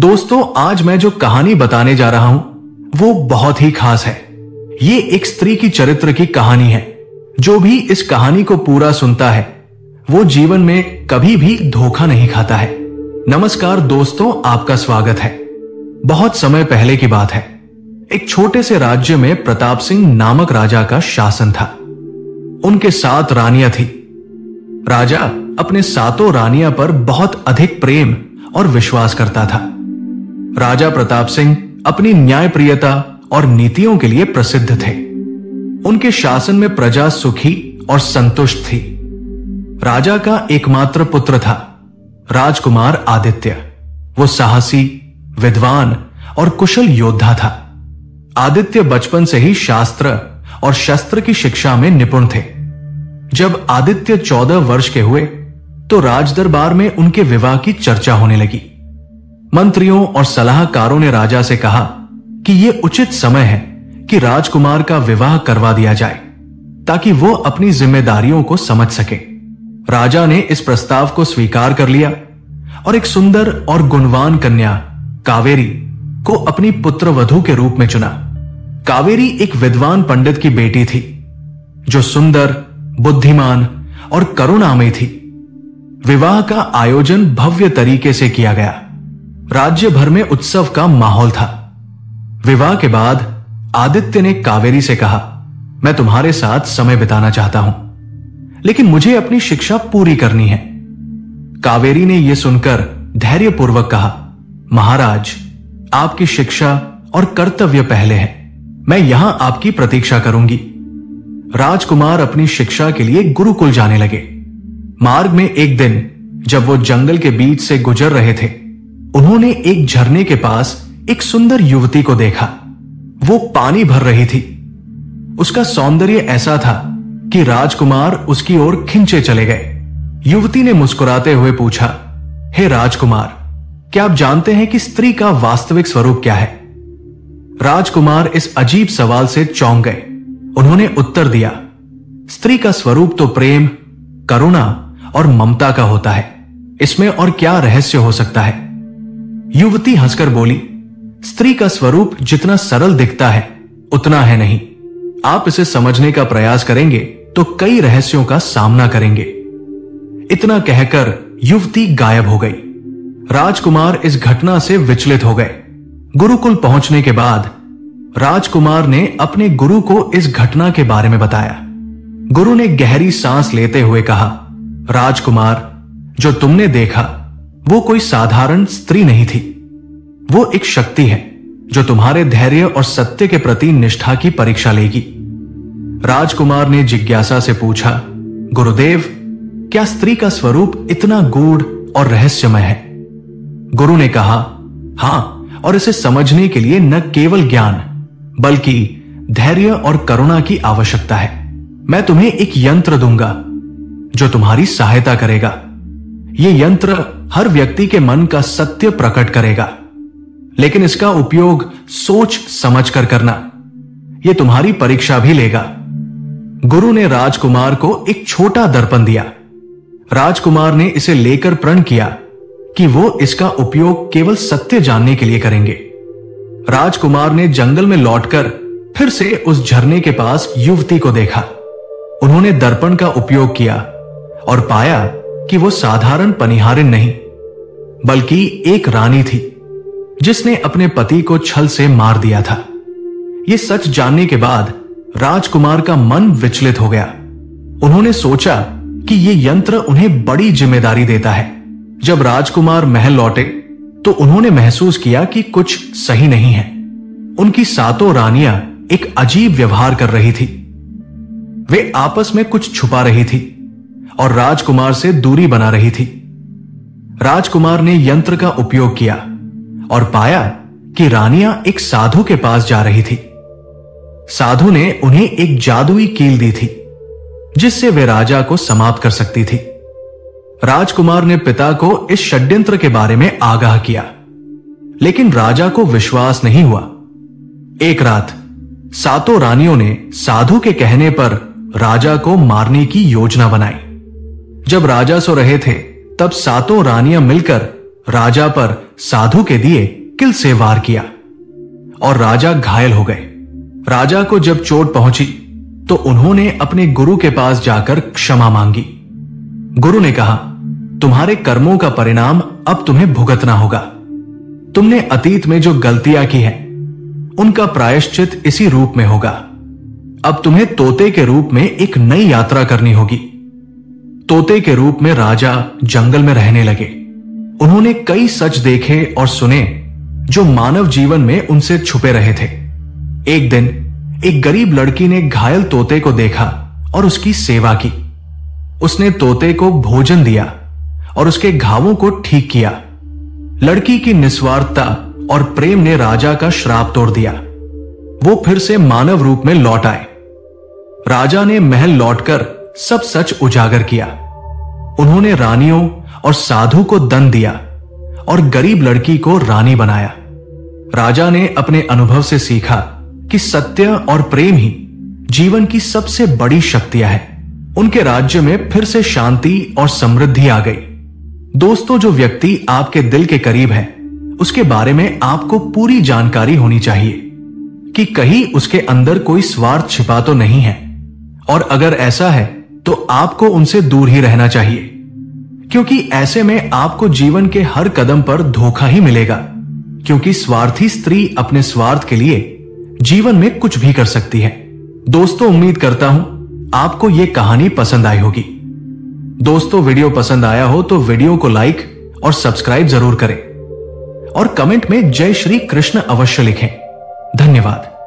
दोस्तों, आज मैं जो कहानी बताने जा रहा हूं वो बहुत ही खास है। ये एक स्त्री की चरित्र की कहानी है। जो भी इस कहानी को पूरा सुनता है वो जीवन में कभी भी धोखा नहीं खाता है। नमस्कार दोस्तों, आपका स्वागत है। बहुत समय पहले की बात है। एक छोटे से राज्य में प्रताप सिंह नामक राजा का शासन था। उनके 7 रानियां थी। राजा अपने 7 रानियां पर बहुत अधिक प्रेम और विश्वास करता था। राजा प्रताप सिंह अपनी न्यायप्रियता और नीतियों के लिए प्रसिद्ध थे। उनके शासन में प्रजा सुखी और संतुष्ट थी। राजा का एकमात्र पुत्र था राजकुमार आदित्य। वो साहसी, विद्वान और कुशल योद्धा था। आदित्य बचपन से ही शास्त्र और शस्त्र की शिक्षा में निपुण थे। जब आदित्य 14 वर्ष के हुए तो राजदरबार में उनके विवाह की चर्चा होने लगी। मंत्रियों और सलाहकारों ने राजा से कहा कि यह उचित समय है कि राजकुमार का विवाह करवा दिया जाए ताकि वो अपनी जिम्मेदारियों को समझ सके। राजा ने इस प्रस्ताव को स्वीकार कर लिया और एक सुंदर और गुणवान कन्या कावेरी को अपनी पुत्रवधू के रूप में चुना। कावेरी एक विद्वान पंडित की बेटी थी जो सुंदर, बुद्धिमान और करुणामयी थी। विवाह का आयोजन भव्य तरीके से किया गया। राज्य भर में उत्सव का माहौल था। विवाह के बाद आदित्य ने कावेरी से कहा, मैं तुम्हारे साथ समय बिताना चाहता हूं, लेकिन मुझे अपनी शिक्षा पूरी करनी है। कावेरी ने यह सुनकर धैर्यपूर्वक कहा, महाराज, आपकी शिक्षा और कर्तव्य पहले है। मैं यहां आपकी प्रतीक्षा करूंगी। राजकुमार अपनी शिक्षा के लिए गुरुकुल जाने लगे। मार्ग में एक दिन जब वो जंगल के बीच से गुजर रहे थे, उन्होंने एक झरने के पास एक सुंदर युवती को देखा। वो पानी भर रही थी। उसका सौंदर्य ऐसा था कि राजकुमार उसकी ओर खिंचे चले गए। युवती ने मुस्कुराते हुए पूछा, हे राजकुमार, क्या आप जानते हैं कि स्त्री का वास्तविक स्वरूप क्या है? राजकुमार इस अजीब सवाल से चौंक गए। उन्होंने उत्तर दिया, स्त्री का स्वरूप तो प्रेम, करुणा और ममता का होता है। इसमें और क्या रहस्य हो सकता है? युवती हंसकर बोली, स्त्री का स्वरूप जितना सरल दिखता है उतना है नहीं। आप इसे समझने का प्रयास करेंगे तो कई रहस्यों का सामना करेंगे। इतना कहकर युवती गायब हो गई। राजकुमार इस घटना से विचलित हो गए। गुरुकुल पहुंचने के बाद राजकुमार ने अपने गुरु को इस घटना के बारे में बताया। गुरु ने गहरी सांस लेते हुए कहा, राजकुमार, जो तुमने देखा वो कोई साधारण स्त्री नहीं थी। वो एक शक्ति है जो तुम्हारे धैर्य और सत्य के प्रति निष्ठा की परीक्षा लेगी। राजकुमार ने जिज्ञासा से पूछा, गुरुदेव, क्या स्त्री का स्वरूप इतना गूढ़ और रहस्यमय है? गुरु ने कहा, हां, और इसे समझने के लिए न केवल ज्ञान बल्कि धैर्य और करुणा की आवश्यकता है। मैं तुम्हें एक यंत्र दूंगा जो तुम्हारी सहायता करेगा। यह यंत्र हर व्यक्ति के मन का सत्य प्रकट करेगा, लेकिन इसका उपयोग सोच समझकर करना। यह तुम्हारी परीक्षा भी लेगा। गुरु ने राजकुमार को एक छोटा दर्पण दिया। राजकुमार ने इसे लेकर प्रण किया कि वो इसका उपयोग केवल सत्य जानने के लिए करेंगे। राजकुमार ने जंगल में लौटकर फिर से उस झरने के पास युवती को देखा। उन्होंने दर्पण का उपयोग किया और पाया कि वो साधारण पनिहारिन नहीं बल्कि एक रानी थी जिसने अपने पति को छल से मार दिया था। यह सच जानने के बाद राजकुमार का मन विचलित हो गया। उन्होंने सोचा कि यह यंत्र उन्हें बड़ी जिम्मेदारी देता है। जब राजकुमार महल लौटे तो उन्होंने महसूस किया कि कुछ सही नहीं है। उनकी 7 रानियां एक अजीब व्यवहार कर रही थी। वे आपस में कुछ छुपा रही थी और राजकुमार से दूरी बना रही थी। राजकुमार ने यंत्र का उपयोग किया और पाया कि रानियां एक साधु के पास जा रही थी। साधु ने उन्हें एक जादुई कील दी थी जिससे वे राजा को समाप्त कर सकती थी। राजकुमार ने पिता को इस षड्यंत्र के बारे में आगाह किया, लेकिन राजा को विश्वास नहीं हुआ। एक रात 7 रानियों ने साधु के कहने पर राजा को मारने की योजना बनाई। जब राजा सो रहे थे तब 7 रानियां मिलकर राजा पर साधु के दिए किल से वार किया और राजा घायल हो गए। राजा को जब चोट पहुंची तो उन्होंने अपने गुरु के पास जाकर क्षमा मांगी। गुरु ने कहा, तुम्हारे कर्मों का परिणाम अब तुम्हें भुगतना होगा। तुमने अतीत में जो गलतियां की हैं, उनका प्रायश्चित इसी रूप में होगा। अब तुम्हें तोते के रूप में एक नई यात्रा करनी होगी। तोते के रूप में राजा जंगल में रहने लगे। उन्होंने कई सच देखे और सुने जो मानव जीवन में उनसे छुपे रहे थे। एक दिन एक गरीब लड़की ने घायल तोते को देखा और उसकी सेवा की। उसने तोते को भोजन दिया और उसके घावों को ठीक किया। लड़की की निस्वार्थता और प्रेम ने राजा का श्राप तोड़ दिया। वो फिर से मानव रूप में लौट आए। राजा ने महल लौटकर सब सच उजागर किया। उन्होंने रानियों और साधु को दंड दिया और गरीब लड़की को रानी बनाया। राजा ने अपने अनुभव से सीखा कि सत्य और प्रेम ही जीवन की सबसे बड़ी शक्तियां हैं। उनके राज्य में फिर से शांति और समृद्धि आ गई। दोस्तों, जो व्यक्ति आपके दिल के करीब है, उसके बारे में आपको पूरी जानकारी होनी चाहिए कि कहीं उसके अंदर कोई स्वार्थ छिपा तो नहीं है, और अगर ऐसा है तो आपको उनसे दूर ही रहना चाहिए, क्योंकि ऐसे में आपको जीवन के हर कदम पर धोखा ही मिलेगा। क्योंकि स्वार्थी स्त्री अपने स्वार्थ के लिए जीवन में कुछ भी कर सकती है। दोस्तों, उम्मीद करता हूं आपको यह कहानी पसंद आई होगी। दोस्तों, वीडियो पसंद आया हो तो वीडियो को लाइक और सब्सक्राइब जरूर करें और कमेंट में जय श्री कृष्ण अवश्य लिखें। धन्यवाद।